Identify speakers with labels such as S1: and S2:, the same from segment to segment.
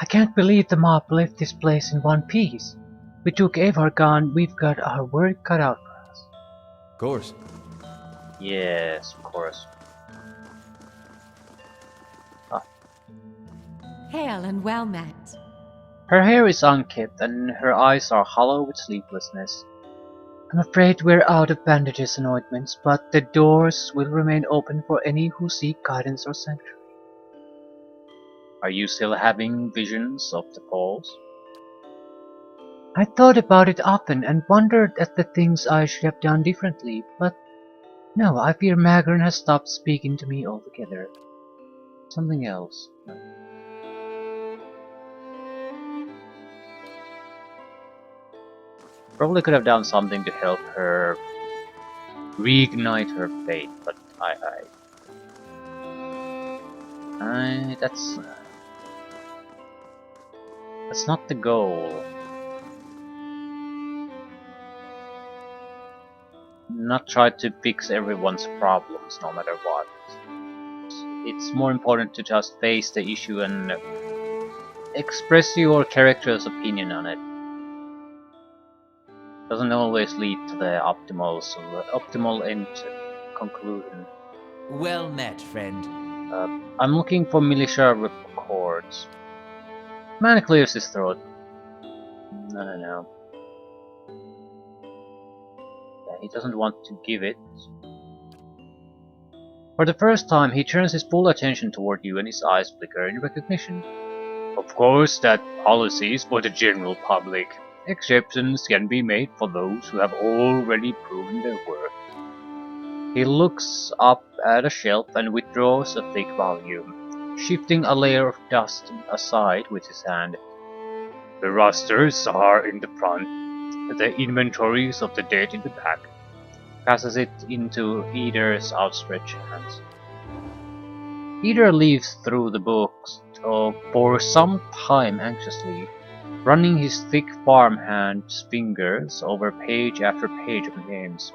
S1: I can't believe the mob left this place in one piece. We took Avargon, we've got our work cut out for us.
S2: Of course.
S1: Yes, of course. Ah.
S3: Hail and well met.
S1: Her hair is unkempt and her eyes are hollow with sleeplessness. I'm afraid we're out of bandages and ointments, but the doors will remain open for any who seek guidance or sanctuary. Are you still having visions of the falls? I thought about it often and wondered at the things I should have done differently, but no, I fear Magron has stopped speaking to me altogether. Something else. No. Probably could have done something to help her reignite her faith, but that's not the goal. Not try to fix everyone's problems, no matter what. It's more important to just face the issue and express your character's opinion on it. Doesn't always lead to the optimal end conclusion.
S4: Well met, friend.
S1: I'm looking for militia records. Man clears his throat. No. Yeah, he doesn't want to give it. For the first time, he turns his full attention toward you and his eyes flicker in recognition. Of course, that policy is for the general public. Exceptions can be made for those who have already proven their worth. He looks up at a shelf and withdraws a thick volume, shifting a layer of dust aside with his hand. The rosters are in the front, the inventories of the dead in the back. Passes it into Eder's outstretched hands. Eder leaves through the books for some time anxiously, running his thick farmhand fingers over page after page of names.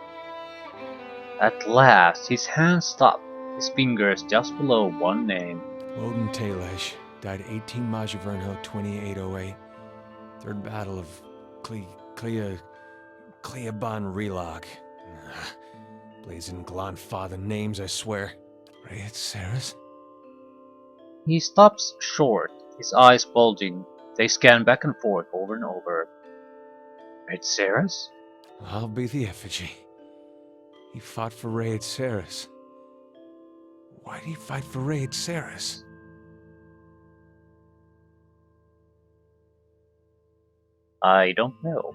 S1: At last, his hand stopped, his fingers just below one name.
S2: Woden Talesh died 18 Majavernho 2808. Third Battle of Cleaban Relog. Blazing Glonfather names, I swear. Rayet Saris?
S1: He stops short, his eyes bulging. They scan back and forth over and over. Red Saris?
S2: I'll be the effigy. He fought for Rayet Saris. Why'd he fight for Rayet Saris?
S1: I don't know.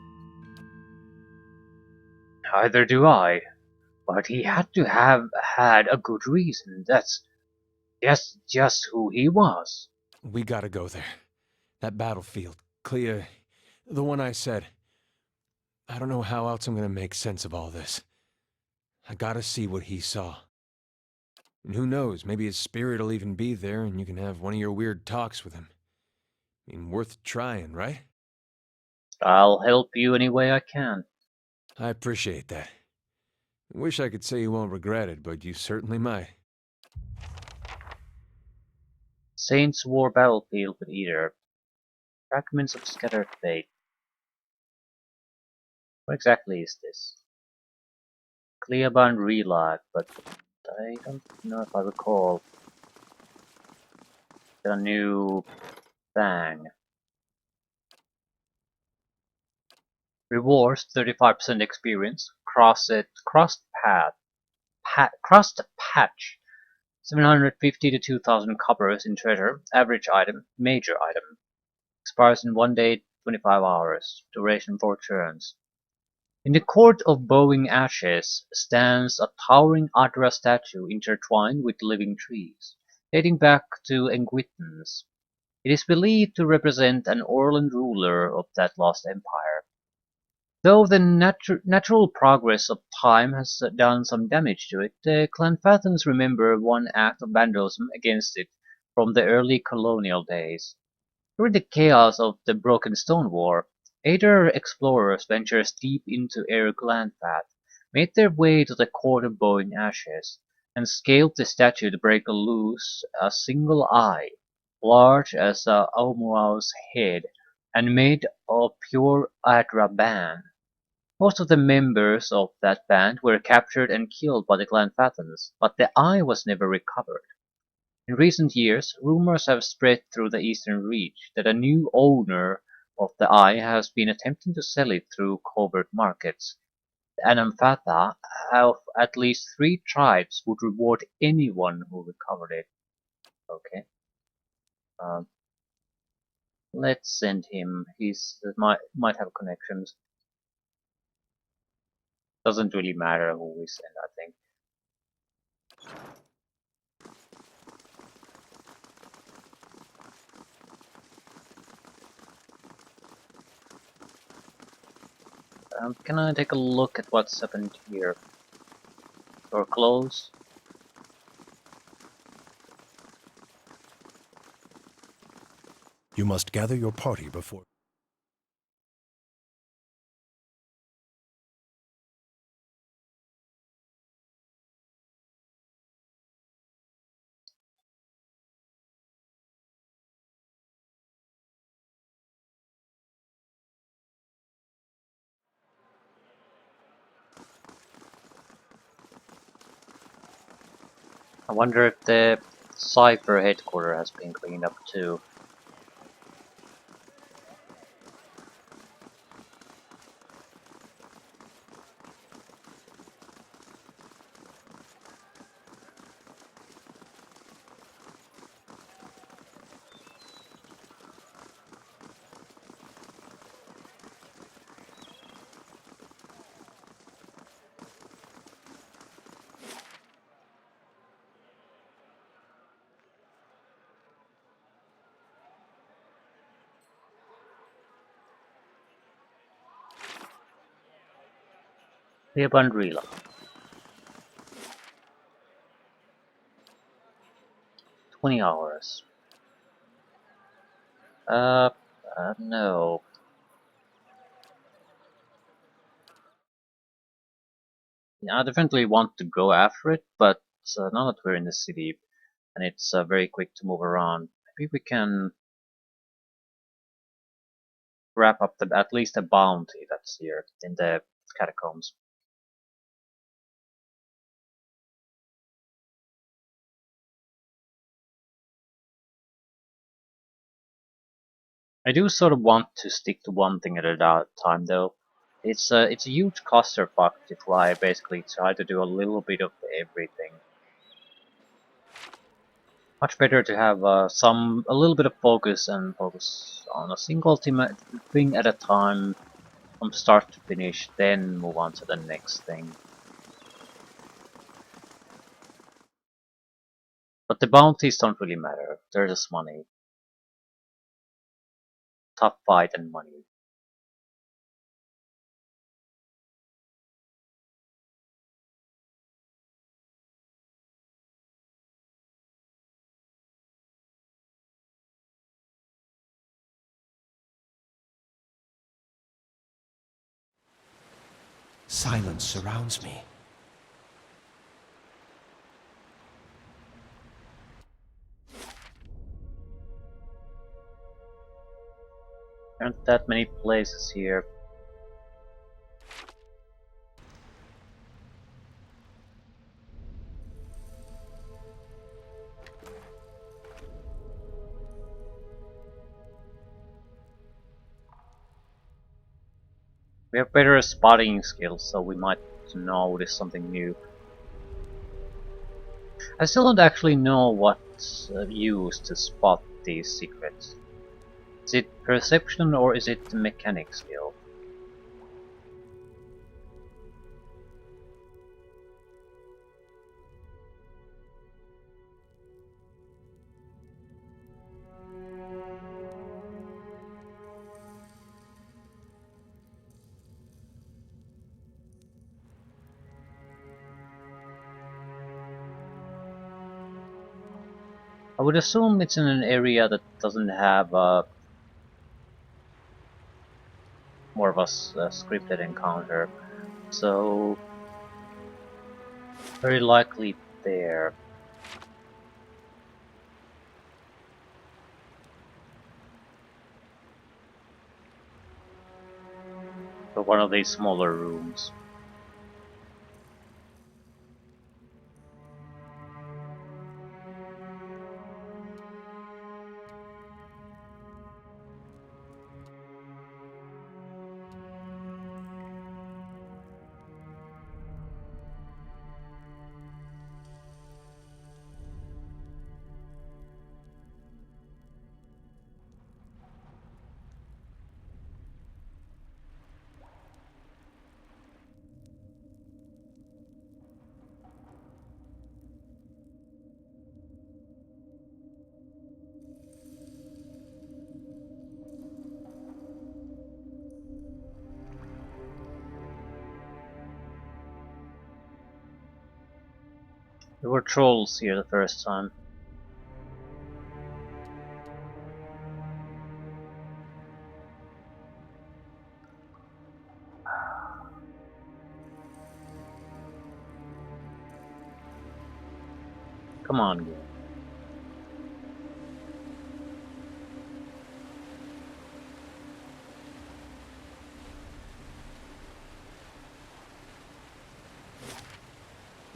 S1: Neither do I. But he had to have had a good reason. That's just who he was.
S2: We gotta go there. That battlefield. Clea... the one I said. I don't know how else I'm gonna make sense of all this. I gotta see what he saw. And who knows, maybe his spirit'll even be there and you can have one of your weird talks with him. I mean, worth trying, right?
S1: I'll help you any way I can.
S2: I appreciate that. I wish I could say you won't regret it, but you certainly might.
S1: Saints War battlefield with Eder. Fragments of scattered fate. What exactly is this? Cleaban Relag, but I don't know if I recall. The new thing. Rewards 35% experience. Crossed patch. 750 to 2000 coppers in treasure. Average item. Major item. Expires in 1 day, 25 hours. Duration 4 turns. In the court of bowing ashes stands a towering Adra statue intertwined with living trees, dating back to Engwitans. It is believed to represent an Orland ruler of that lost empire. Though the natural progress of time has done some damage to it, the Clanfathans remember one act of vandalism against it from the early colonial days. During the chaos of the Broken Stone War, Eder explorers ventures deep into Air Glanfath, made their way to the Court of Bowing Ashes, and scaled the statue to break loose a single eye. large as a Oumuam's head, and made of pure Adraban. Most of the members of that band were captured and killed by the clan Phaethons, but the eye was never recovered. In recent years, rumors have spread through the Eastern Reach that a new owner of the eye has been attempting to sell it through covert markets. The Anamfatha of at least 3 tribes would reward anyone who recovered it. Okay. Um, let's send him. He's might have connections. Doesn't really matter who we send, I think. Can I take a look at what's happened here? Door closed.
S5: You must gather your party before.
S1: I wonder if the Cypher headquarters has been cleaned up too. The Bandrila. 20 hours. No. Yeah, I definitely want to go after it, but now that we're in the city and it's very quick to move around, maybe we can wrap up at least a bounty that's here in the catacombs. I do sort of want to stick to one thing at a time though. It's a huge clusterfuck to fly. Basically, try to do a little bit of everything. Much better to have a little bit of focus and focus on a single thing at a time from start to finish, then move on to the next thing. But the bounties don't really matter. They're just money. Tough fight and money.
S5: Silence surrounds me.
S1: There aren't that many places here. We have better spotting skills, so we might notice something new. I still don't actually know what's used to spot these secrets. Is it perception or is it the mechanic skill? I would assume it's in an area that doesn't have more of a scripted encounter, so very likely there. one of these smaller rooms. There were trolls here the first time. Come on, game.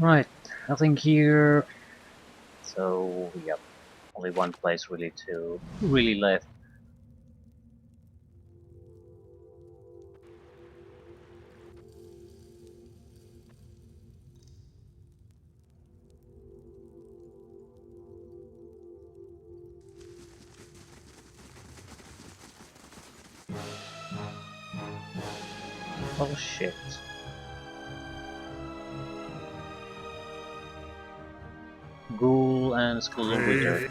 S1: Right, nothing here. So, yep, only one place really to really left. Oh shit. Ghoul and School of Wizard.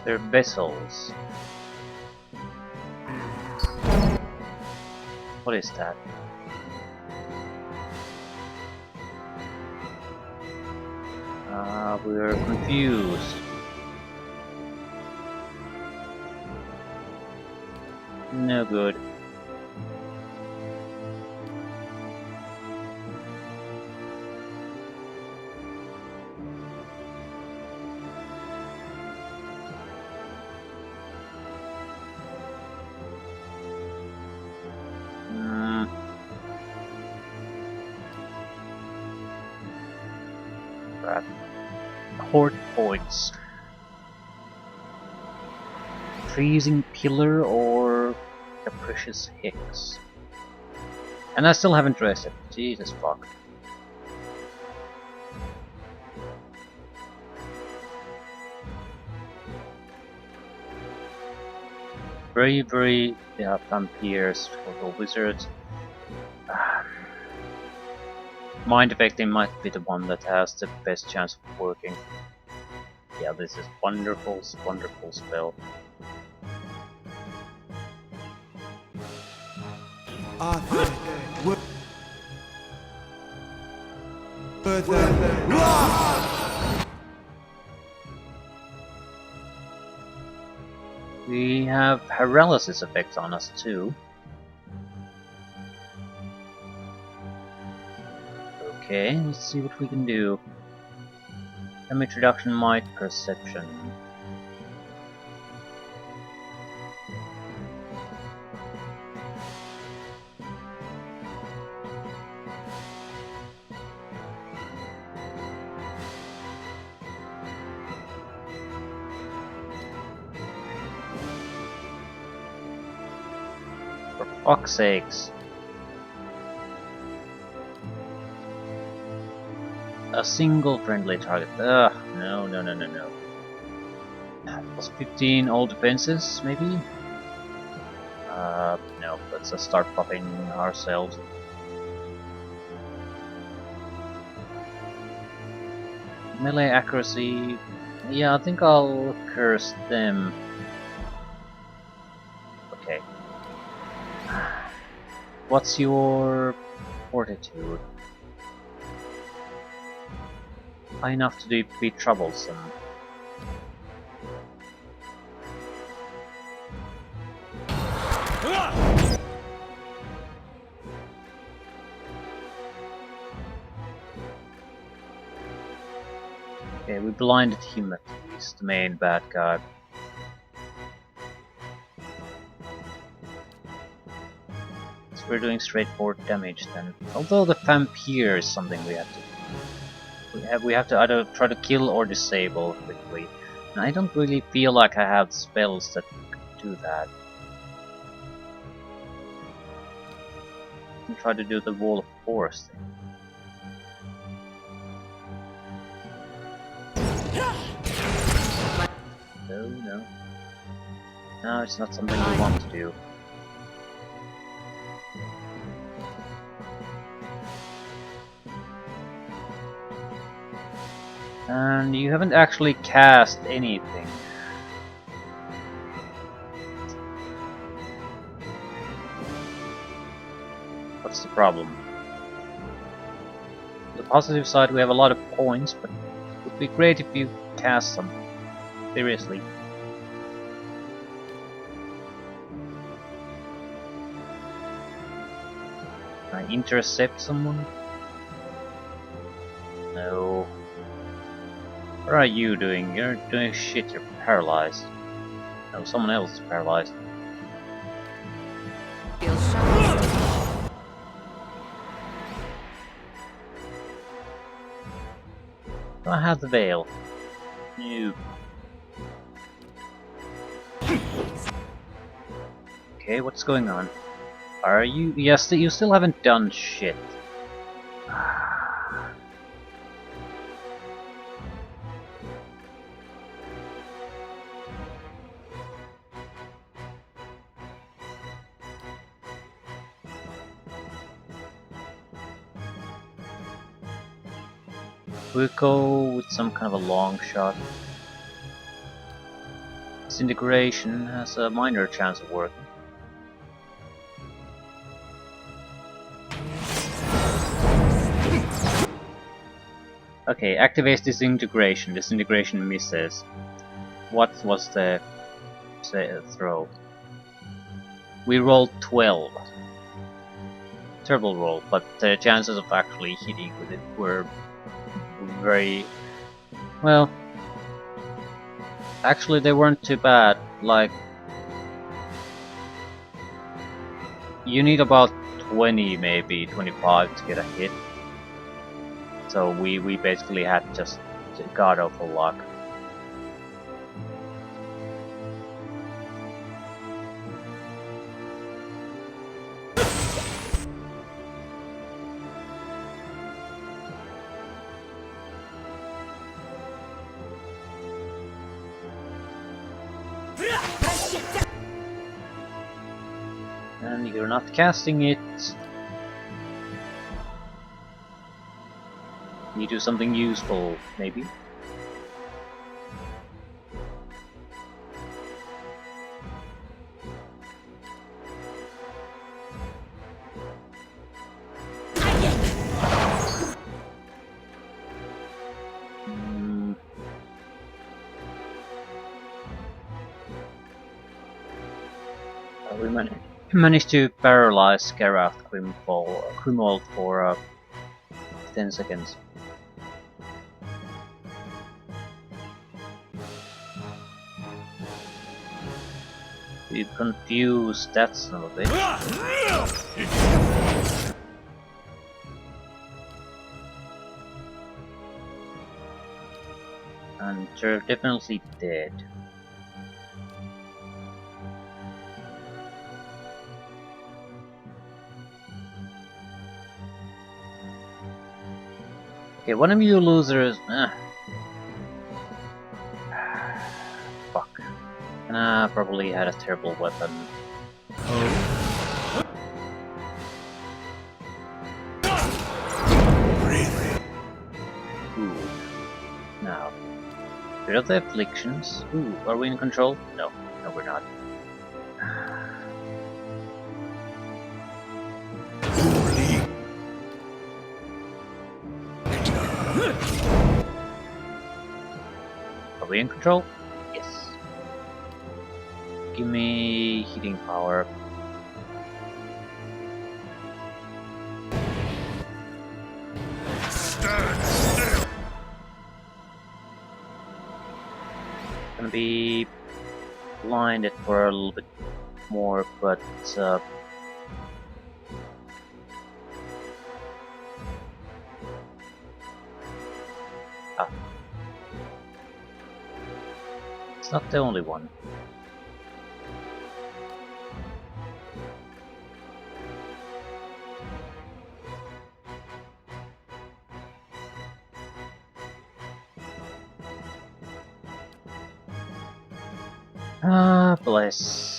S1: They're vessels. What is that? We're confused. No good. Crap. Port points. Freezing Pillar or Capricious Hicks. And I still haven't dressed it. Jesus fuck. Bravery, yeah, vampires for the wizards. Mind affecting might be the one that has the best chance of working. Yeah, this is wonderful, wonderful spell. We have paralysis effects on us too. Okay, let's see what we can do. Damage reduction, might, perception. For fuck's sakes. A single friendly target. Ugh, no, no, no, no, no. Plus 15 all defenses, maybe? No, let's just start popping ourselves. Melee accuracy. Yeah, I think I'll curse them. Okay. What's your fortitude? High enough to be troublesome. Okay, we blinded him at least, the main bad guy. So we're doing straightforward damage then. Although the vampire is something we have to we have to either try to kill or disable quickly. And I don't really feel like I have spells that do that. And try to do the wall of force thing. No. No, it's not something we want to do. And you haven't actually cast anything. What's the problem? On the positive side, we have a lot of points, but it would be great if you cast some. Seriously. Can I intercept someone? No. What are you doing? You're doing shit, you're paralyzed. No, someone else is paralyzed.
S3: Feels shocked.
S1: Do I have the veil? No. Okay, what's going on? Are you? Yes, you still haven't done shit. We'll go with some kind of a long shot. Disintegration has a minor chance of working. Okay, activates disintegration. Disintegration misses. What was the throw? We rolled 12. Terrible roll, but the chances of actually hitting with it were very... well... actually they weren't too bad. Like... you need about 20, maybe 25 to get a hit. So we basically had just god awful luck. And you're not casting it. You do something useful, maybe? We managed to paralyze Scaraf Grimwald for 10 seconds. We confused that son of a bitch. And they're definitely dead. Okay, one of you losers. Fuck. Probably had a terrible weapon. Ooh. Now. Rid of the afflictions. Ooh, are we in control? No. No, we're not. Are we in control? Yes. Give me heating power. can be blinded for a little bit more, but it's not the only one. Ah, bless.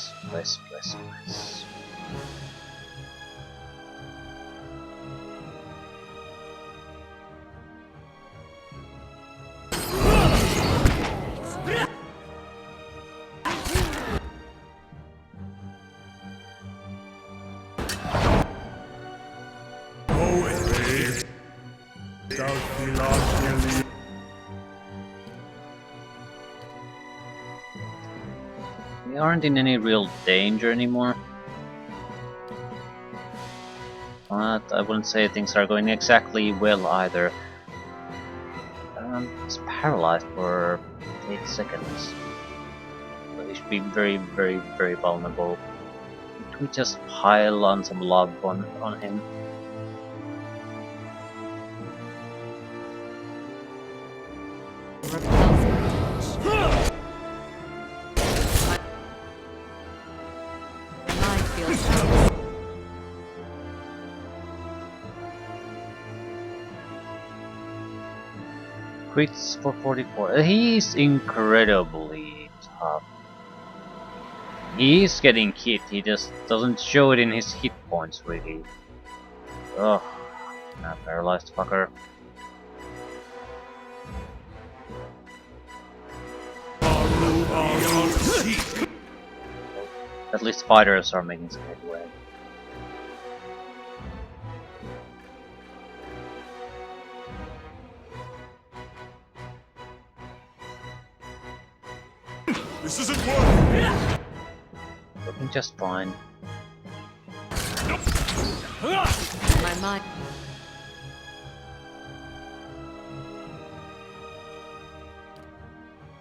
S1: We aren't in any real danger anymore. But I wouldn't say things are going exactly well either. It's paralyzed for 8 seconds. So he should be very vulnerable. Could we just pile on some love on him? Crits for 44. He's incredibly tough. He's getting hit, he just doesn't show it in his hit points really. Ugh, that paralyzed fucker. At least fighters are making some headway.
S5: This isn't working!
S1: Looking just fine.
S3: My mind.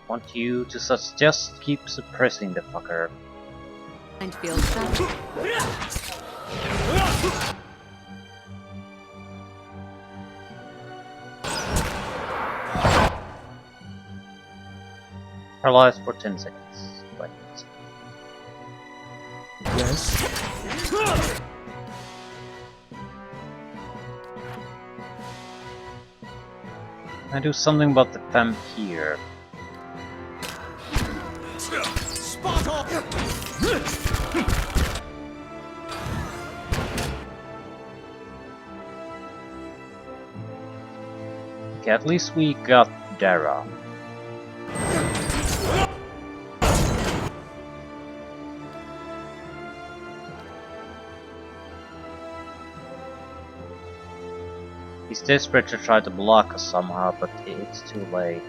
S1: Want you to just keep suppressing the fucker.
S3: Mind feels sharp.
S1: Paralyzed for 10 seconds. Right.
S2: Yes?
S1: I do something about the fam here.
S5: Spot on!
S1: Okay, at least we got Dara. He's desperate to try to block us somehow, but it's too late.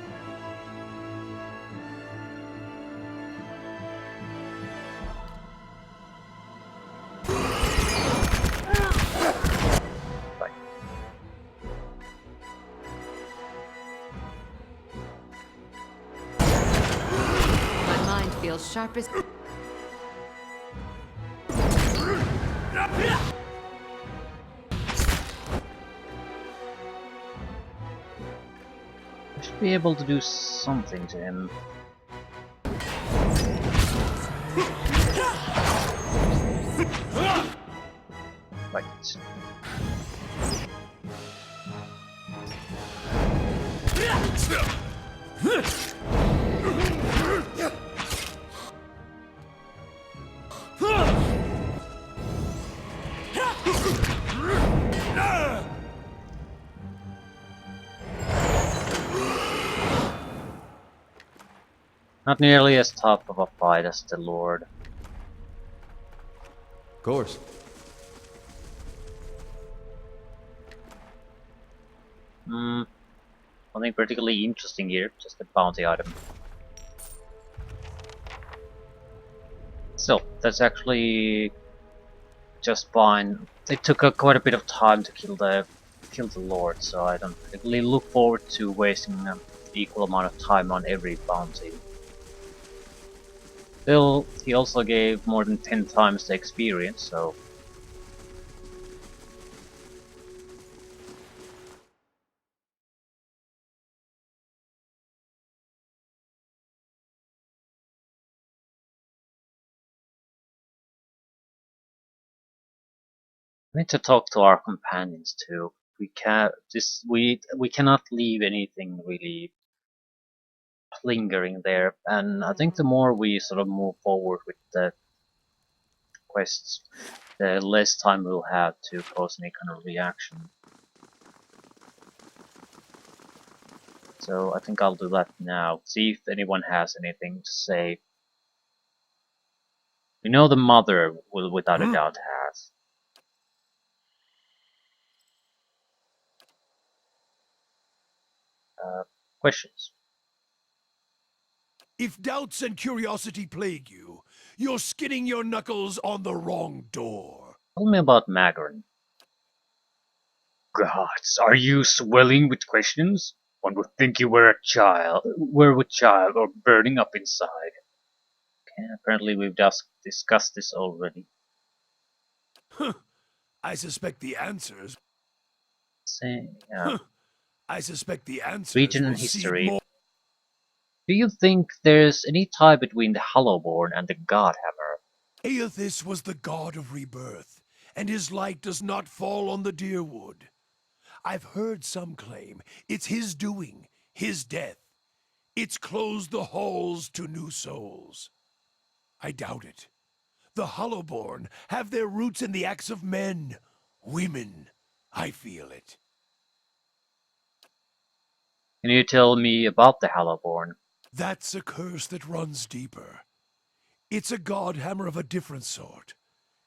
S1: Right.
S3: My mind feels sharp as.
S1: I should be able to do something to him. Right. Not nearly as tough of a fight as the Lord.
S2: Of course.
S1: Nothing particularly interesting here, just a bounty item. Still, that's actually just fine. It took quite a bit of time to kill the Lord, so I don't really look forward to wasting equal amount of time on every bounty. Still, he also gave more than 10 times the experience, so... We need to talk to our companions too. We cannot leave anything really lingering there, and I think the more we sort of move forward with the quests, the less time we'll have to cause any kind of reaction. So I think I'll do that now. See if anyone has anything to say. We know the mother will without a doubt has. Uh, Questions?
S5: If doubts and curiosity plague you, you're skinning your knuckles on the wrong door.
S1: Tell me about Magron. Gods, are you swelling with questions? One would think you were a child, or burning up inside. Okay, apparently we've just discussed this already.
S5: I suspect the answers.
S1: Say,
S5: I suspect the answers
S1: region
S5: will
S1: and
S5: seed
S1: history.
S5: more.
S1: Do you think there's any tie between the Hollowborn and the Godhammer?
S5: Aethys was the god of rebirth, and his light does not fall on the deer wood. I've heard some claim it's his doing, his death. It's closed the halls to new souls. I doubt it. The Hollowborn have their roots in the acts of men, women. I feel it.
S1: Can you tell me about the Hollowborn?
S5: That's a curse that runs deeper. It's a godhammer of a different sort.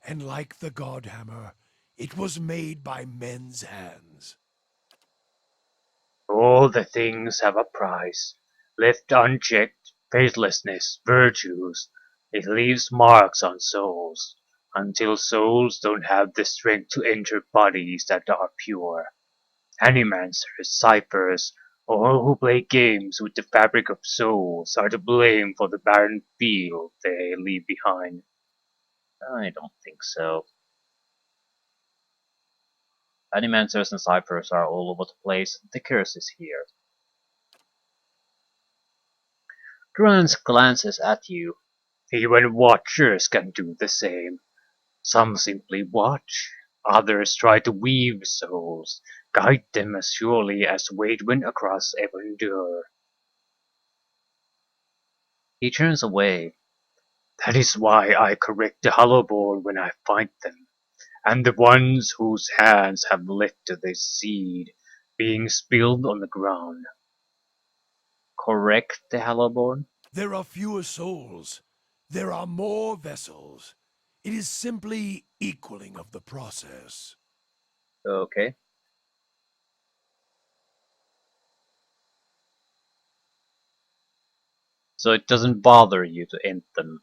S5: And like the godhammer, it was made by men's hands.
S1: All the things have a price. Left unchecked, faithlessness, virtues. It leaves marks on souls, until souls don't have the strength to enter bodies that are pure. Animancers, ciphers, all who play games with the fabric of souls are to blame for the barren field they leave behind. I don't think so. Animancers and ciphers are all over the place. The curse is here. Grant glances at you. Even watchers can do the same. Some simply watch. Others try to weave souls, guide them as surely as wade wind across Evandur. He turns away. That is why I correct the Hollowborn when I find them, and the ones whose hands have led to this seed being spilled on the ground. Correct the Hollowborn?
S5: There are fewer souls. There are more vessels. It is simply equaling of the process.
S1: Okay. So it doesn't bother you to end them.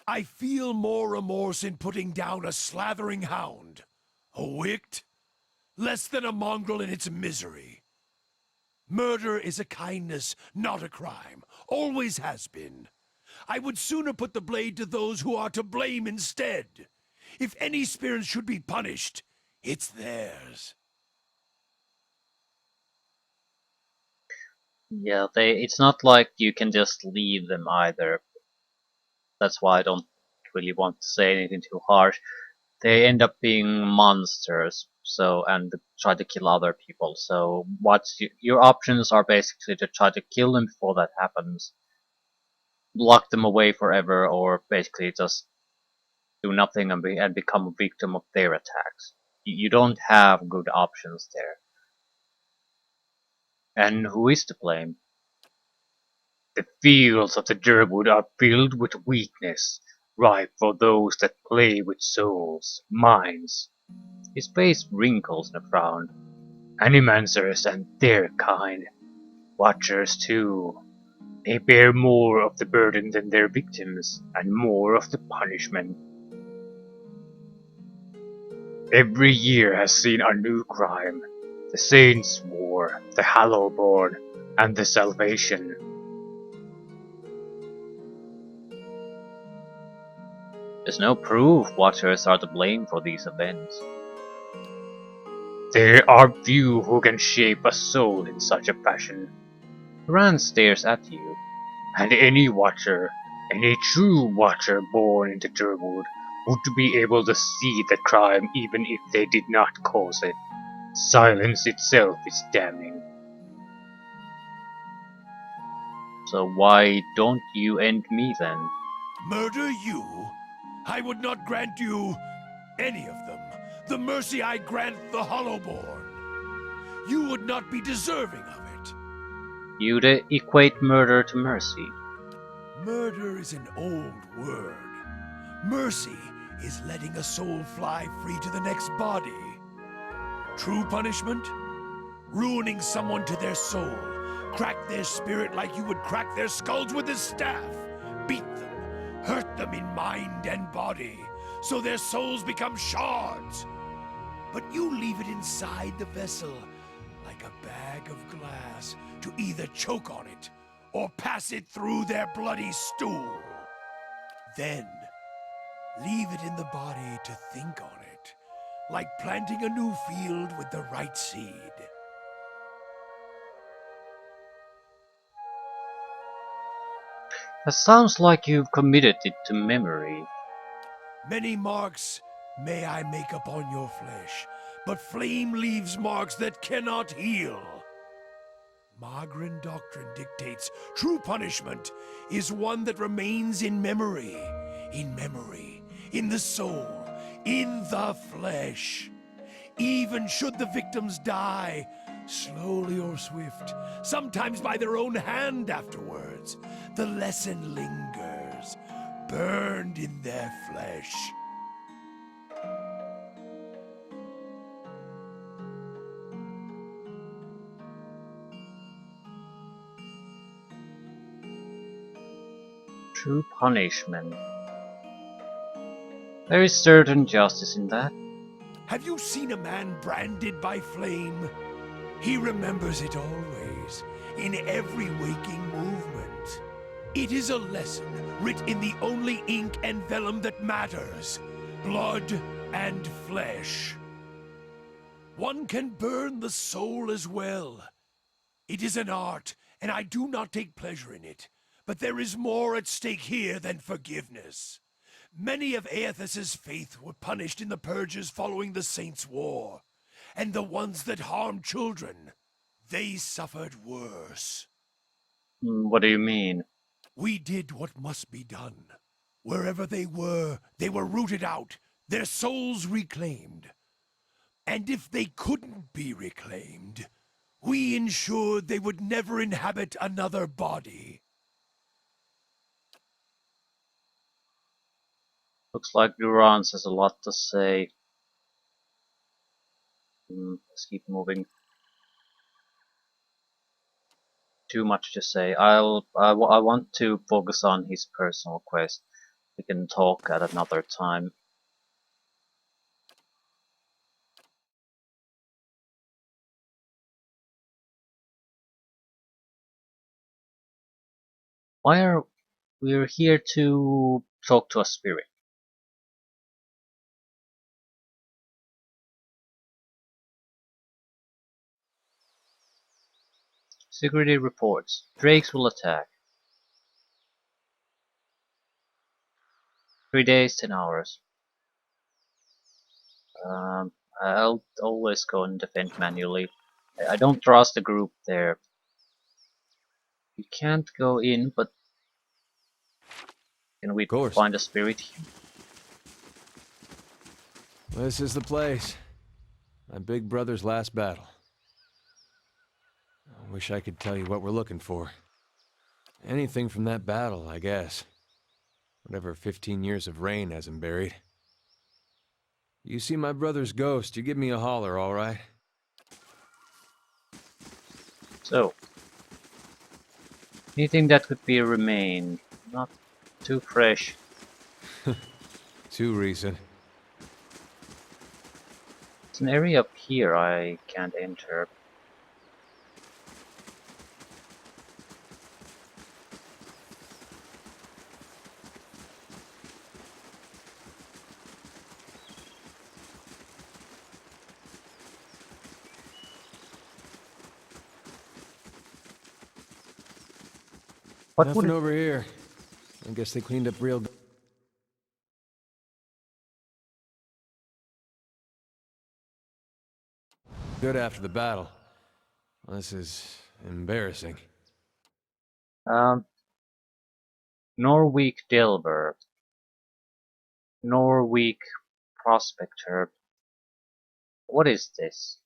S5: I feel more remorse in putting down a slathering hound. A wict? Less than a mongrel in its misery. Murder is a kindness, not a crime. Always has been. I would sooner put the blade to those who are to blame instead. If any spirit should be punished, it's theirs.
S1: Yeah, it's not like you can just leave them either. That's why I don't really want to say anything too harsh. They end up being monsters, so and try to kill other people. So your options are basically to try to kill them before that happens, lock them away forever, or basically just do nothing and become a victim of their attacks. You don't have good options there. And who is to blame? The fields of the Durwood are filled with weakness, ripe for those that play with souls, minds. His face wrinkles in a frown. Animancers and their kind. Watchers too. They bear more of the burden than their victims, and more of the punishment. Every year has seen a new crime. The Saints' War, the Hallowborn, and the Salvation. There's no proof Watchers are to blame for these events. There are few who can shape a soul in such a fashion. Rand stares at you, and any Watcher, any true Watcher born into Durwood, would be able to see the crime even if they did not cause it. Silence itself is damning. So why don't you end me then?
S5: Murder you? I would not grant you any of them. The mercy I grant the Hollowborn. You would not be deserving of it.
S1: You'd equate murder to mercy.
S5: Murder is an old word. Mercy is letting a soul fly free to the next body. True punishment? Ruining someone to their soul. Crack their spirit like you would crack their skulls with a staff. Beat them. Hurt them in mind and body. So their souls become shards. But you leave it inside the vessel, like a bag of glass, to either choke on it or pass it through their bloody stool. Then, leave it in the body to think on it, like planting a new field with the right seed.
S1: It sounds like you've committed it to memory.
S5: Many marks may I make upon your flesh, but flame leaves marks that cannot heal. Magran doctrine dictates true punishment is one that remains in memory, in the soul, in the flesh. Even should the victims die, slowly or swift, sometimes by their own hand afterwards, the lesson lingers, burned in their flesh.
S1: True punishment. There is certain justice in that.
S5: Have you seen a man branded by flame? He remembers it always, in every waking movement. It is a lesson writ in the only ink and vellum that matters, blood and flesh. One can burn the soul as well. It is an art, and I do not take pleasure in it. But there is more at stake here than forgiveness. Many of Aethys's faith were punished in the purges following the Saints' War. And the ones that harmed children, they suffered worse.
S1: What do you mean?
S5: We did what must be done. Wherever they were rooted out, their souls reclaimed. And if they couldn't be reclaimed, we ensured they would never inhabit another body.
S1: Looks like Durance has a lot to say. Let's keep moving. Too much to say. I want to focus on his personal quest. We can talk at another time. Why are we here to talk to a spirit? Security reports. Drakes will attack. 3 days, 10 hours. I'll always go and defend manually. I don't trust the group there. You can't go in, but can we
S2: Of course.
S1: find a spirit here?
S2: This is the place. My big brother's last battle. I wish I could tell you what we're looking for. Anything from that battle, I guess. Whatever 15 years of rain has him buried. You see my brother's ghost, you give me a holler, all right?
S1: So, anything that could be a remain, not too fresh.
S2: Too recent.
S1: It's an area up here I can't enter. What
S2: Nothing
S1: would it...
S2: over here. I guess they cleaned up real good after the battle. This is embarrassing.
S1: Um, Norweek Delver. Norweek Prospector. What is this?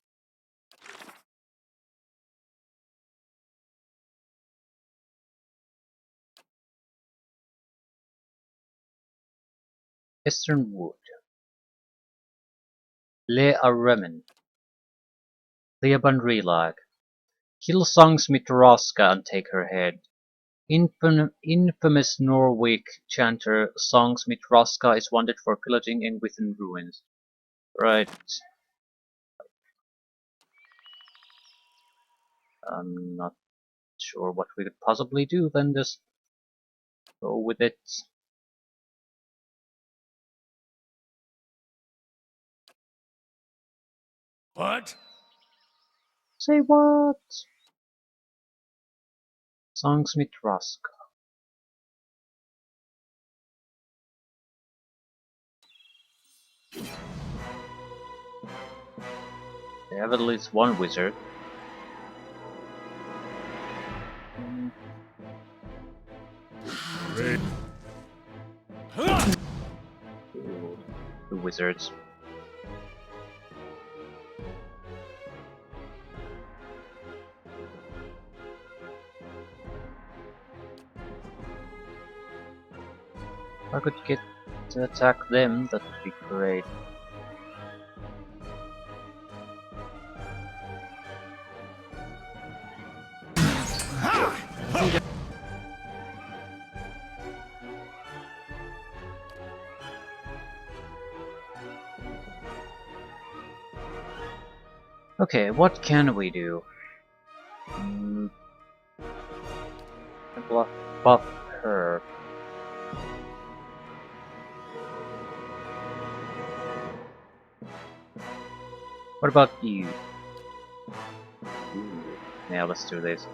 S1: Eastern Wood. Le Aremen. Leabandrilag. Kill Songsmith Raska and take her head. Infamous Norwich chanter Songsmith Raska is wanted for pillaging Engwithan ruins. Right. I'm not sure what we could possibly do, then just go with it.
S5: What?
S1: Say what? Songsmith Raska. They have at least one wizard. Ooh, the wizards. If I could get to attack them, that would be great. Okay, what can we do? Buff her. What about you? Ooh, yeah, let's do this.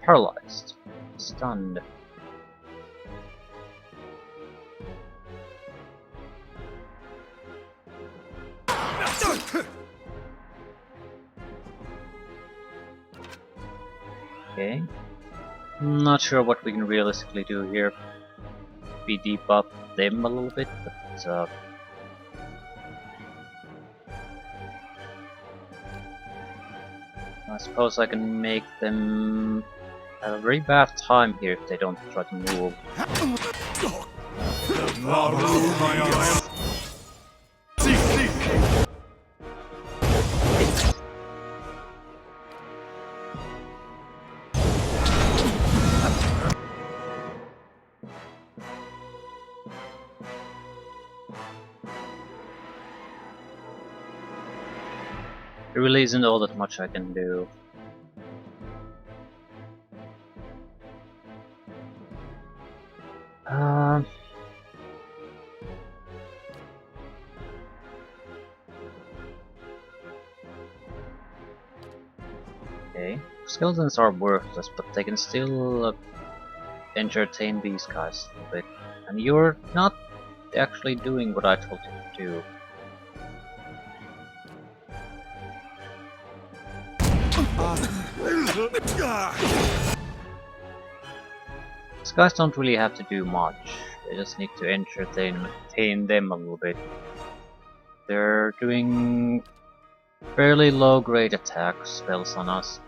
S1: Paralyzed. Stunned. Okay. Not sure what we can realistically do here. We debuff them a little bit, but I suppose I can make them have a very bad time here if they don't try to move. There really isn't all that much I can do. Okay, skeletons are worthless, but they can still entertain these guys a little bit. And you're not actually doing what I told you to do. These guys don't really have to do much. They just need to entertain them a little bit. They're doing fairly low grade attack spells on us.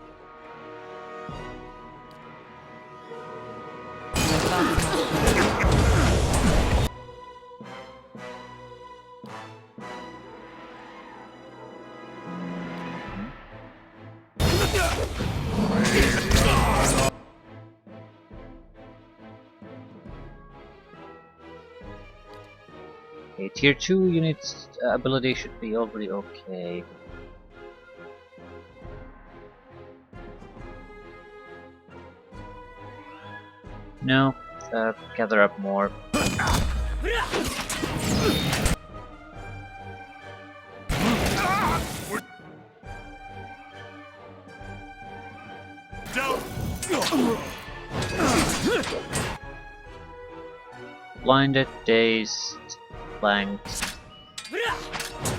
S1: Okay, tier 2 units ability should be already okay. No, gather up more. blinded, dazed, blanked.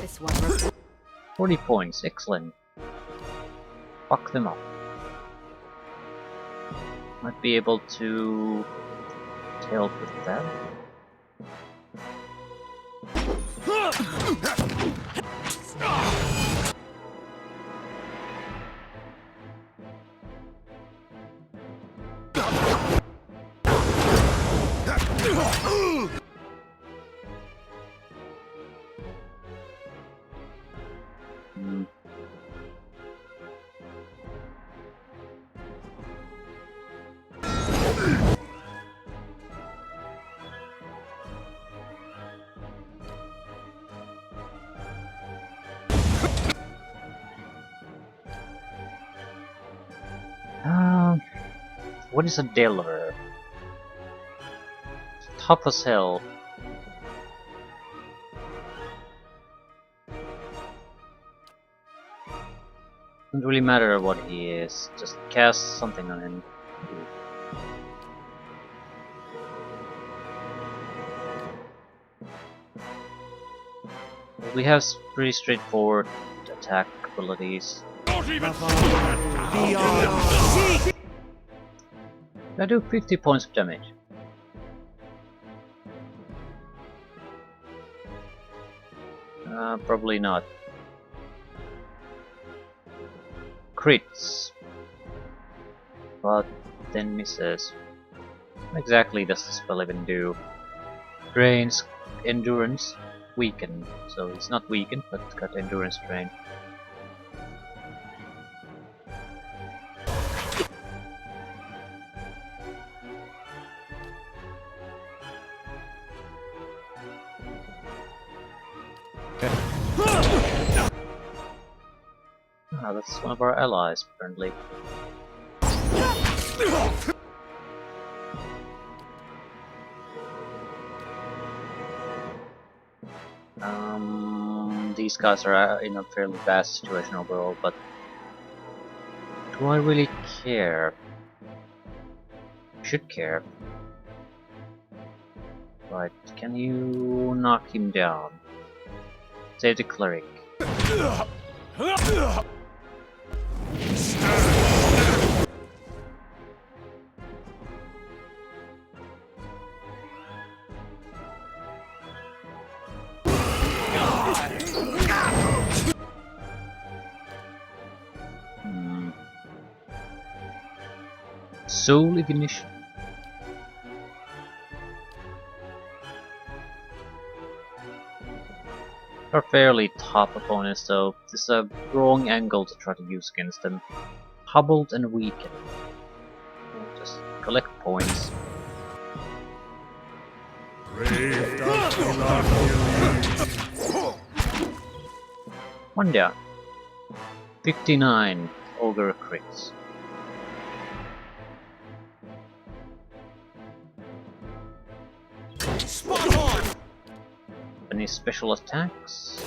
S3: This one.
S1: 40 points, excellent. Fuck them up. Might be able to help with that. Hmm. What is a Delver? Tough as hell. Doesn't really matter what he is, just cast something on him. We have pretty straightforward attack abilities. I do 50 points of damage. Probably not. Crits. But then misses. What exactly does the spell even do? Drains endurance, weaken. So it's not weakened, but it's got endurance drain. Ah, that's one of our allies, apparently. These guys are in a fairly bad situation overall, but do I really care? Should care. Right, can you knock him down? Save the cleric. Soul Ignition. They're fairly tough opponents though. This is a wrong angle to try to use against them. Hobbled and weakened. Just collect points. One down. 59 Ogre crits.
S5: Spot on!
S1: Any special attacks?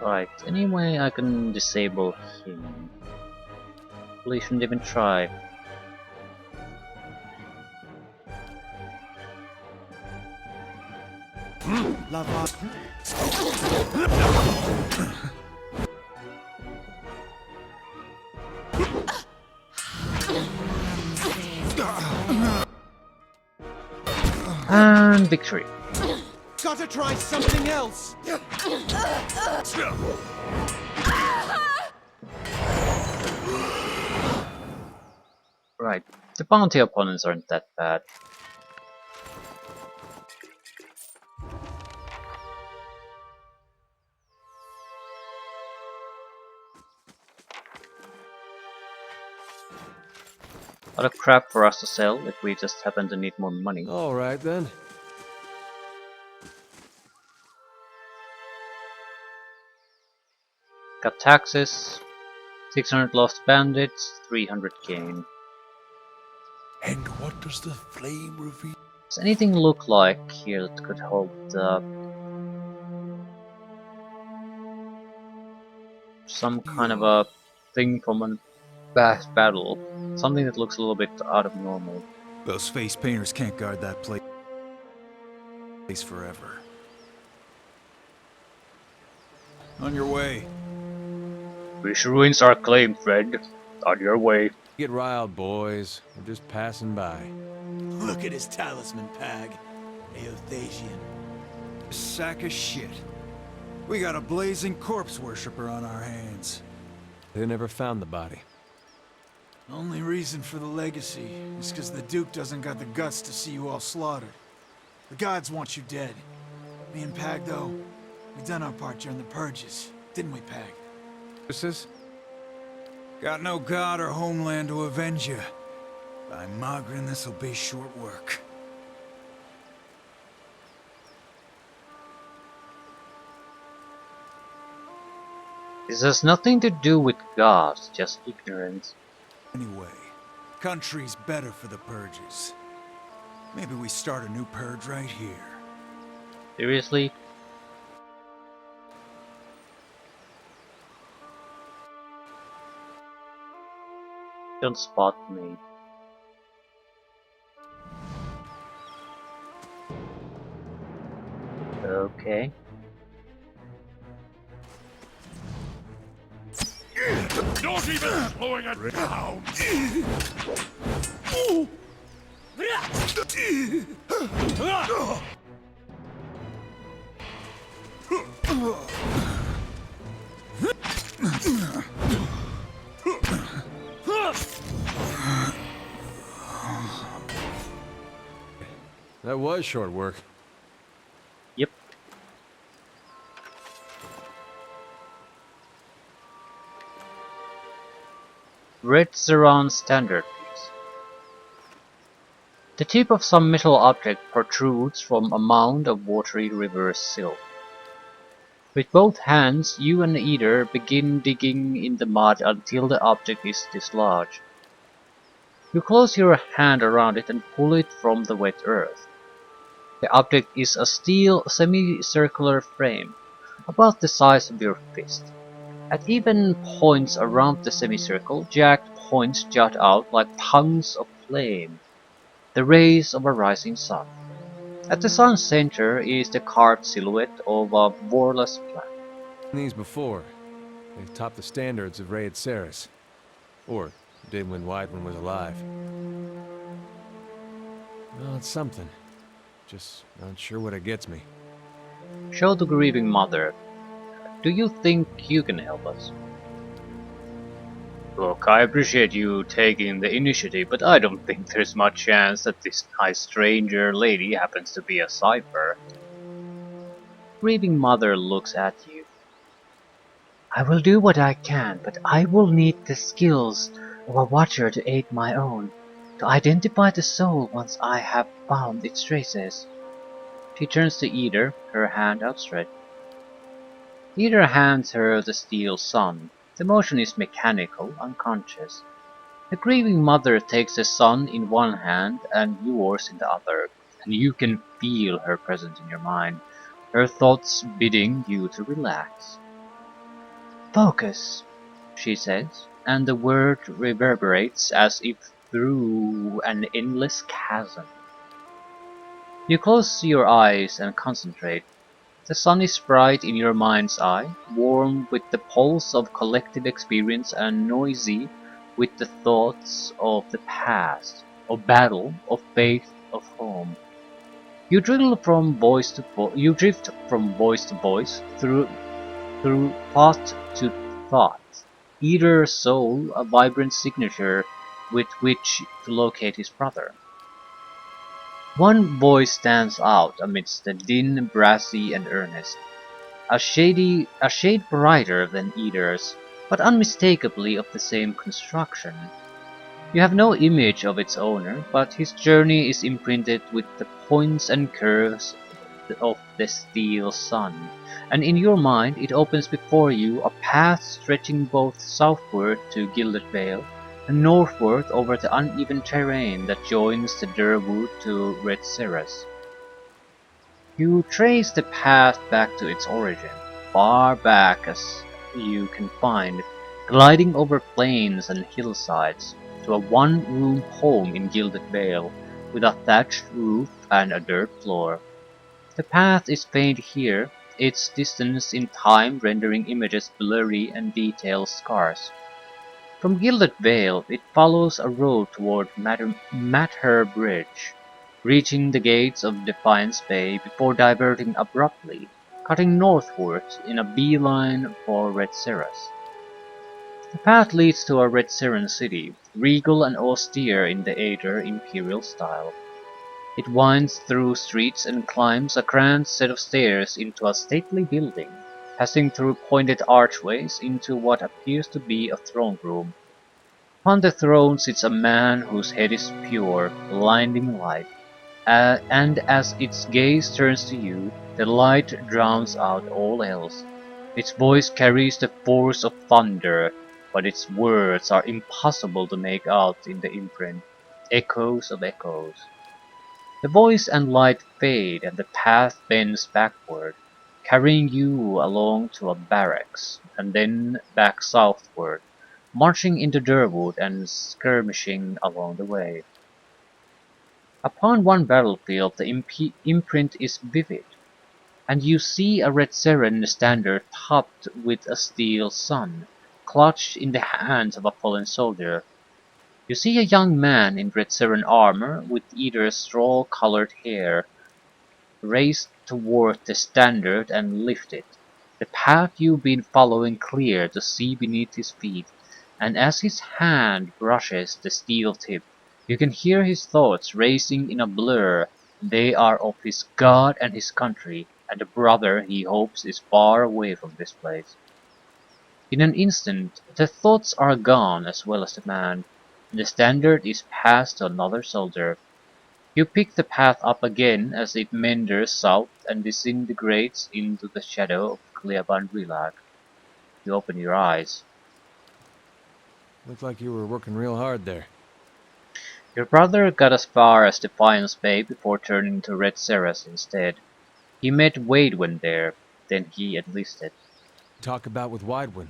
S1: Right, anyway I can disable him. Probably shouldn't even try. And victory.
S5: Gotta try something else!
S1: Right, the bounty opponents aren't that bad. A lot of crap for us to sell if we just happen to need more money.
S2: Alright then.
S1: Got taxes, 600 lost bandits, 300 gain.
S5: And what does the flame reveal?
S1: Does anything look like here that could hold some kind of a thing from a past battle. Something that looks a little bit out of normal.
S6: Those face painters can't guard that place forever. On your way.
S1: Wish ruins our claim, friend. On your way.
S2: Get riled, boys. We're just passing by.
S7: Look at his talisman, Pag. Aothasian.
S6: Sack of shit. We got a blazing corpse worshiper on our hands.
S2: They never found the body.
S7: Only reason for the legacy is because the Duke doesn't got the guts to see you all slaughtered. The gods want you dead. Me and Pag, though, we done our part during the purges, didn't we, Pag?
S2: This is?
S6: Got no god or homeland to avenge you. By Magrin, this'll be short work.
S1: This has nothing to do with gods, just ignorance.
S6: Anyway, country's better for the purges. Maybe we start a new purge right here.
S1: Seriously? Don't spot me. Okay.
S5: Not even slowing it down!
S2: That was short work.
S1: Yep. Red Zeron standard piece. The tip of some metal object protrudes from a mound of watery river silt. With both hands, you and Eder begin digging in the mud until the object is dislodged. You close your hand around it and pull it from the wet earth. The object is a steel semicircular frame, about the size of your fist. At even points around the semicircle, jagged points jut out like tongues of flame, the rays of a rising sun. At the sun's center is the carved silhouette of a warless planet.
S2: These before. They topped the standards of Raid Ceres. Or did when Weidman was alive. Well, it's something. Just not sure what it gets me.
S1: Show the grieving mother. Do you think you can help us? Look, I appreciate you taking the initiative, but I don't think there's much chance that this nice stranger lady happens to be a cipher. Grieving mother looks at you. I will do what I can, but I will need the skills of a watcher to aid my own, to identify the soul once I have found its traces. She turns to Eder, her hand outstretched. Eder hands her the steel sun. The motion is mechanical, unconscious. The grieving mother takes the sun in one hand and yours in the other, and you can feel her presence in your mind, her thoughts bidding you to relax. Focus, she says, and the word reverberates as if through an endless chasm. You close your eyes and concentrate. The sun is bright in your mind's eye, warm with the pulse of collective experience and noisy with the thoughts of the past, of battle, of faith, of home. You drift from voice to voice, through thought to thought, either soul a vibrant signature with which to locate his brother. One voice stands out amidst the din, brassy and earnest, a shade brighter than Eder's, but unmistakably of the same construction. You have no image of its owner, but his journey is imprinted with the points and curves of the steel sun, and in your mind it opens before you a path stretching both southward to Gilded Vale and northward over the uneven terrain that joins the Durwood to Red Ceres. You trace the path back to its origin, far back as you can find, gliding over plains and hillsides, to a one-room home in Gilded Vale, with a thatched roof and a dirt floor. The path is faint here, its distance in time rendering images blurry and details scarce. From Gilded Vale it follows a road toward Matter Bridge, reaching the gates of Defiance Bay before diverting abruptly, cutting northwards in a beeline for Red Ceres. The path leads to a Red Seren city, regal and austere in the Eder imperial style. It winds through streets and climbs a grand set of stairs into a stately building, passing through pointed archways into what appears to be a throne room. On the throne sits a man whose head is pure, blinding light, and as its gaze turns to you, the light drowns out all else. Its voice carries the force of thunder, but its words are impossible to make out in the imprint. Echoes of echoes. The voice and light fade and the path bends backward, carrying you along to a barracks, and then back southward, marching into Durwood and skirmishing along the way. Upon one battlefield the imprint is vivid, and you see a red Seren standard topped with a steel sun, clutched in the hands of a fallen soldier. You see a young man in red Seren armor with either straw-colored hair raised toward the standard and lift it, the path you've been following clear to see beneath his feet, and as his hand brushes the steel tip, you can hear his thoughts racing in a blur. They are of his God and his country, and the brother he hopes is far away from this place. In an instant the thoughts are gone as well as the man, and the standard is passed to another soldier. You pick the path up again as it meanders south and disintegrates into the shadow of Cleaban Rilag. You open your eyes.
S2: Looked like you were working real hard there.
S1: Your brother got as far as Defiance Bay before turning to Red Ceres instead. He met Waidwen there, then he enlisted.
S2: Talk about with Widewin.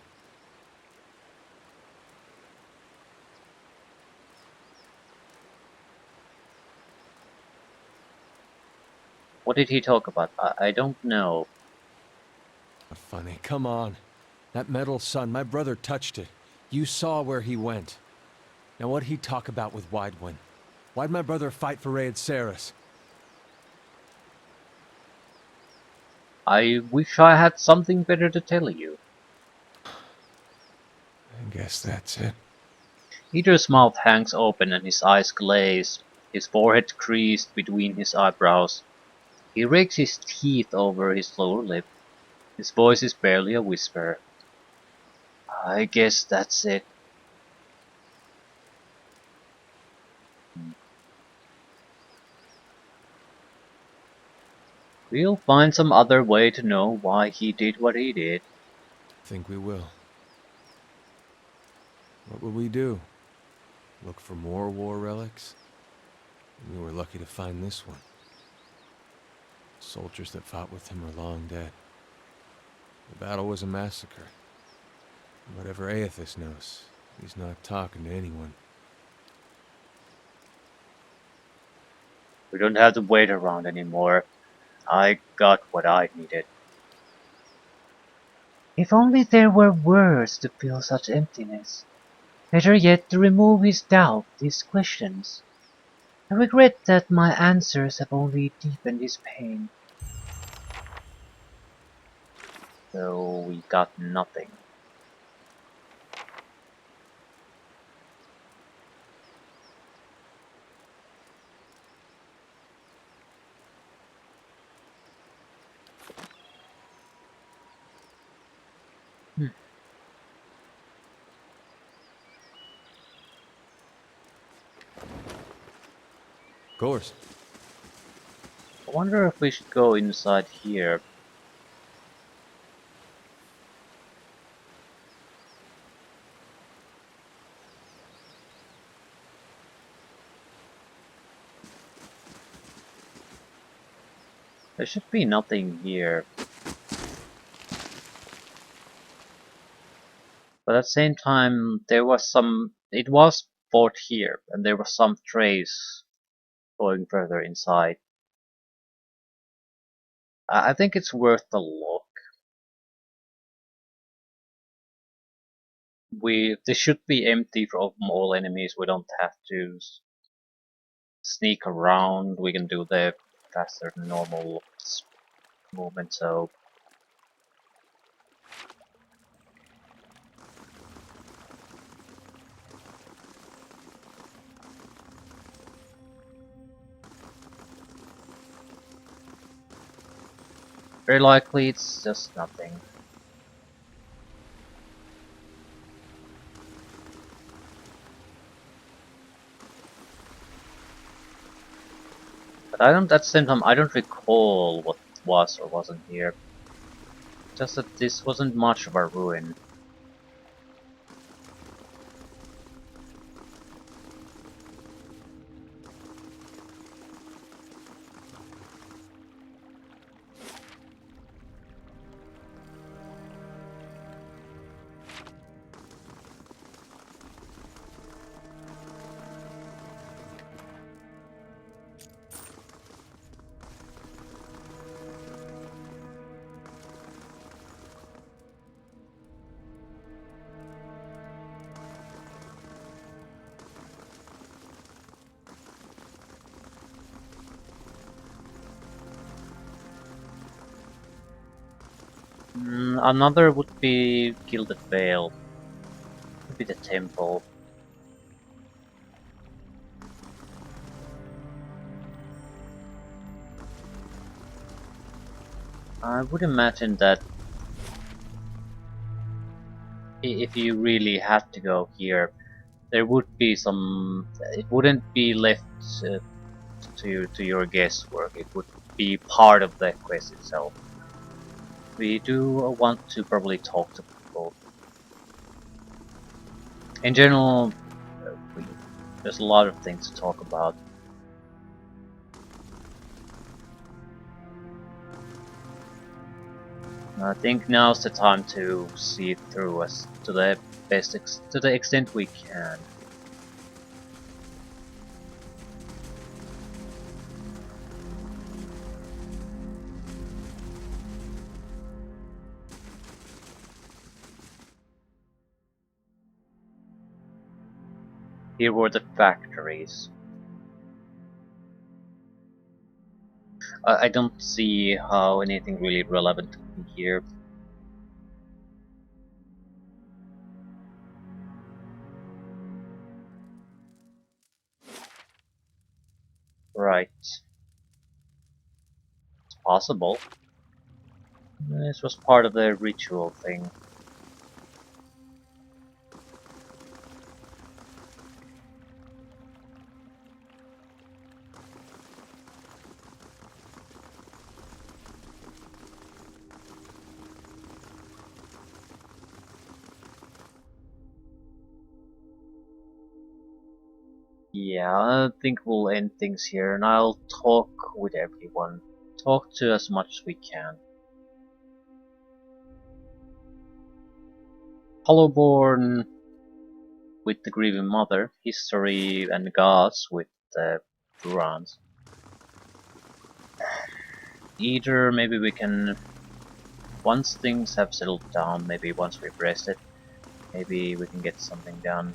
S1: What did he talk about? I don't know.
S2: Funny, come on. That metal sun, my brother touched it. You saw where he went. Now what'd he talk about with Widewin? Why'd my brother fight for Raed Saris?
S1: I wish I had something better to tell you.
S2: I guess that's it.
S1: Eder's mouth hangs open and his eyes glaze, his forehead creased between his eyebrows. He rakes his teeth over his lower lip. His voice is barely a whisper. I guess that's it. We'll find some other way to know why he did what he did.
S2: Think we will. What will we do? Look for more war relics? We were lucky to find this one. Soldiers that fought with him are long dead. The battle was a massacre. Whatever Aethys knows, he's not talking to anyone.
S1: We don't have to wait around anymore. I got what I needed. If only there were words to fill such emptiness. Better yet to remove his doubt, his questions. I regret that my answers have only deepened his pain. So we got nothing.
S2: Of course.
S1: I wonder if we should go inside here. There should be nothing here. But at the same time, there was some. It was fought here, and there was some trace going further inside. I think it's worth a look. This should be empty from all enemies. We don't have to sneak around. We can do the faster than normal movement. So very likely it's just nothing. But I don't. At the same time, I don't recall what was or wasn't here. Just that this wasn't much of a ruin. Another would be Gilded Veil. Would be the temple. I would imagine that if you really had to go here, there would be some. It wouldn't be left to your guesswork. It would be part of the quest itself. We do want to probably talk to people. In general, there's a lot of things to talk about. I think now's the time to see it through us to the to the extent we can. Here were the factories. I don't see how anything really relevant could be here. Right. It's possible. This was part of the ritual thing. Yeah, I think we'll end things here, and I'll talk with everyone. Talk to as much as we can. Hollowborn with the Grieving Mother, History and Gods with the Burans. Either maybe we can, once things have settled down, maybe once we've rested, maybe we can get something done.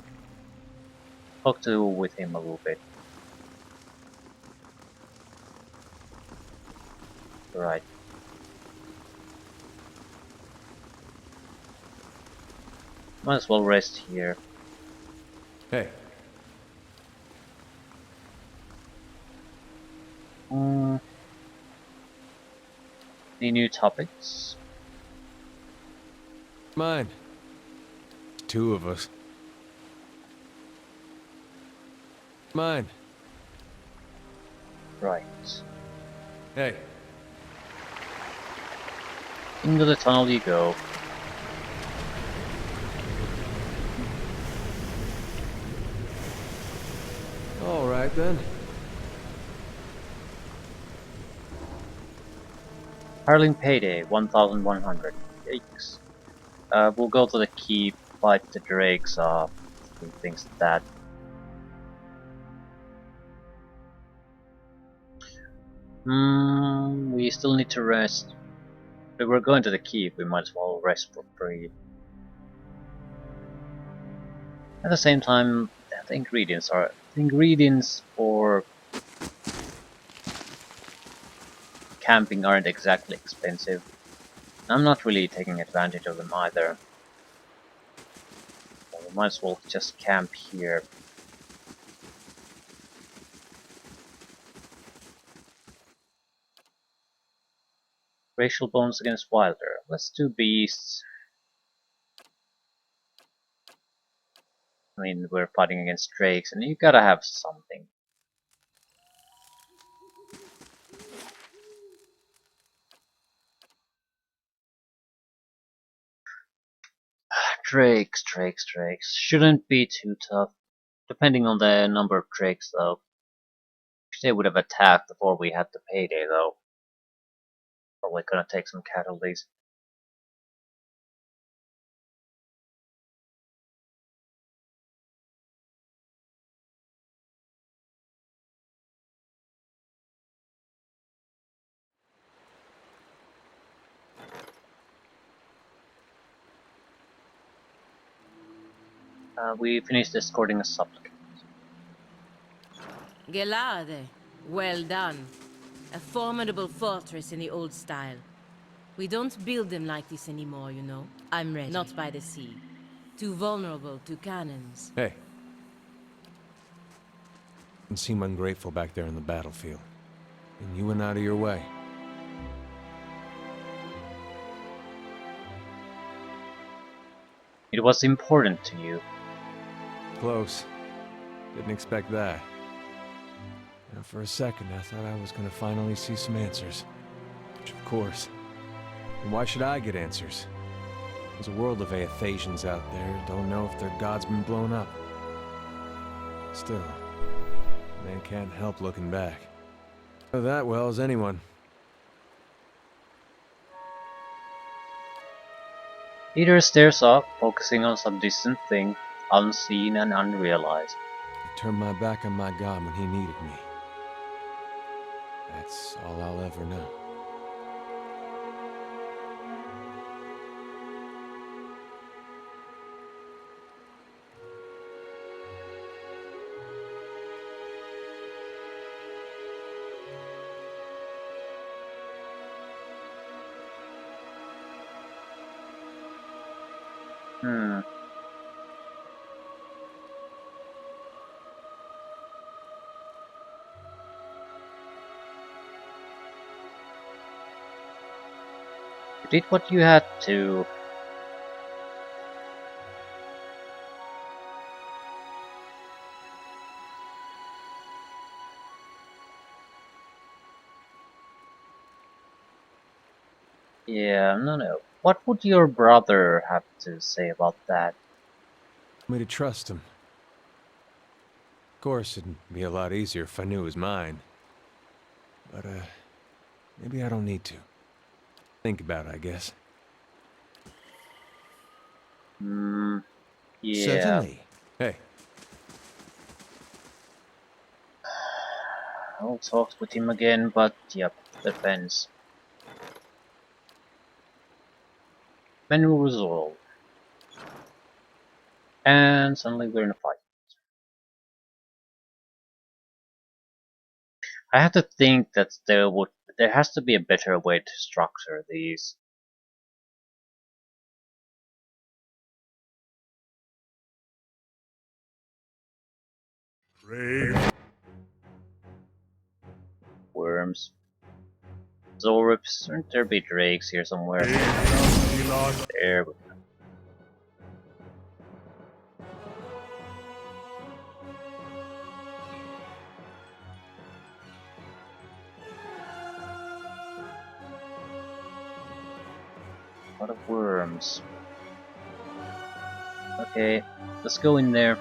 S1: Talk to with him a little bit. Right. Might as well rest here.
S2: Hey,
S1: Any new topics?
S2: mine. Two of us. Mine.
S1: Right.
S2: Hey,
S1: Into the tunnel you go.
S2: all right then.
S1: Hireling payday 1,100. Yikes. We'll go to the keep fight the drakes off. Do things like that. We still need to rest. If we're going to the keep, we might as well rest for free. At the same time, the ingredients for camping aren't exactly expensive. I'm not really taking advantage of them either. So we might as well just camp here. Racial bones against Wilder. Let's do beasts. I mean, we're fighting against drakes, and you gotta have something. Drakes. Shouldn't be too tough. Depending on the number of drakes, though. Wish they would have attacked before we had the payday, though. Probably gonna take some casualties. We finished escorting a supplicant.
S3: Gelade. Well done. A formidable fortress in the old style. We don't build them like this anymore, you know. I'm ready. Not by the sea. Too vulnerable to cannons.
S2: Hey. You seem ungrateful back there on the battlefield. And you went out of your way.
S1: It was important to you.
S2: Close. Didn't expect that. And for a second, I thought I was gonna finally see some answers. Which, of course. And why should I get answers? There's a world of Aethasians out there who don't know if their god's been blown up. Still, they can't help looking back. Know that well as anyone.
S1: Eder stares off, focusing on some distant thing, unseen and unrealized.
S2: I turned my back on my god when he needed me. That's all I'll ever know.
S1: You did what you had to. Yeah, no. What would your brother have to say about that?
S2: Me to trust him. Of course, it'd be a lot easier if I knew it was mine. But, maybe I don't need to. Think about it, I guess.
S1: Yeah.
S2: Certainly. Hey.
S1: I'll talk with him again, but yep, depends. Menu resolved. And suddenly we're in a fight. I have to think that there has to be a better way to structure these. Worms. Zorips, shouldn't there be drakes here somewhere? There we go. A lot of worms. Okay, let's go in there.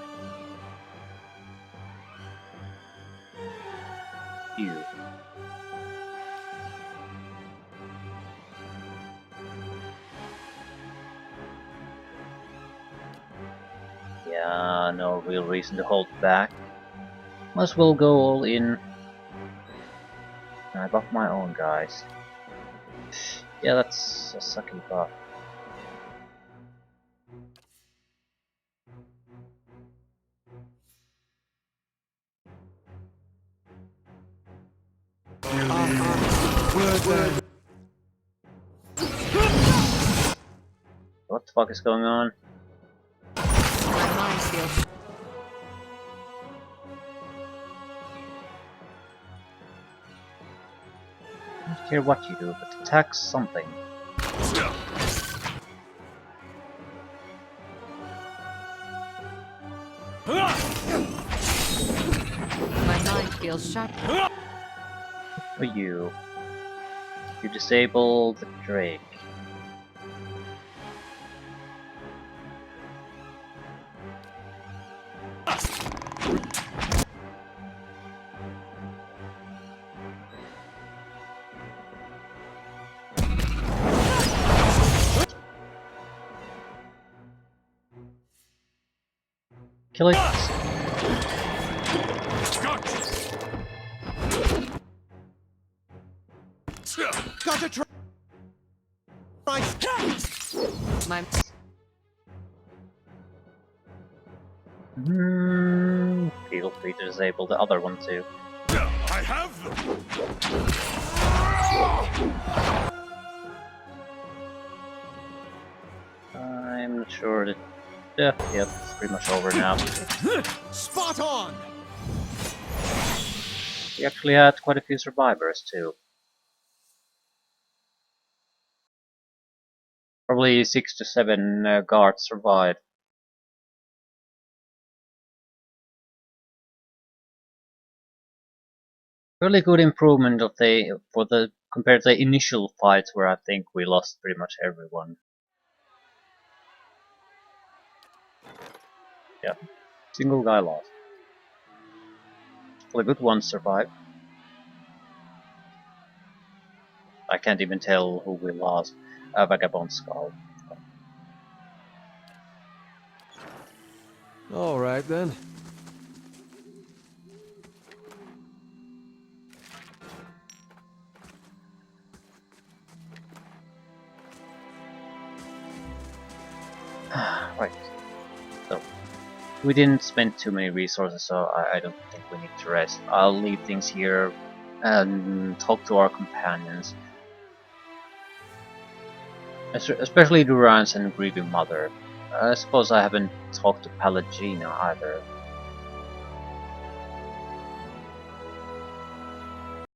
S1: Phew. Yeah, no real reason to hold back. Might as well go all in. I buff my own guys. Yeah, that's a sucky buff. What the fuck is going on?
S3: My mind feels...
S1: I don't care what you do, but attack something.
S3: My mind feels sharp.
S1: For you. You disable the Drake. Kill it.
S7: Gotcha, try.
S3: My...
S1: Feel free to disable the other one too.
S5: I have them!
S1: I'm not sure that... Yeah, it's pretty much over now.
S7: Spot on!
S1: We actually had quite a few survivors too. Probably 6 to 7 guards survived. Really good improvement of the compared to the initial fights where I think we lost pretty much everyone. Yeah, single guy lost. Well, the good ones survived. I can't even tell who we lost. Vagabond Skull.
S2: All right then.
S1: Right. So we didn't spend too many resources, so I don't think we need to rest. I'll leave things here and talk to our companions. Especially Durance and Grieving Mother. I suppose I haven't talked to Palagina either.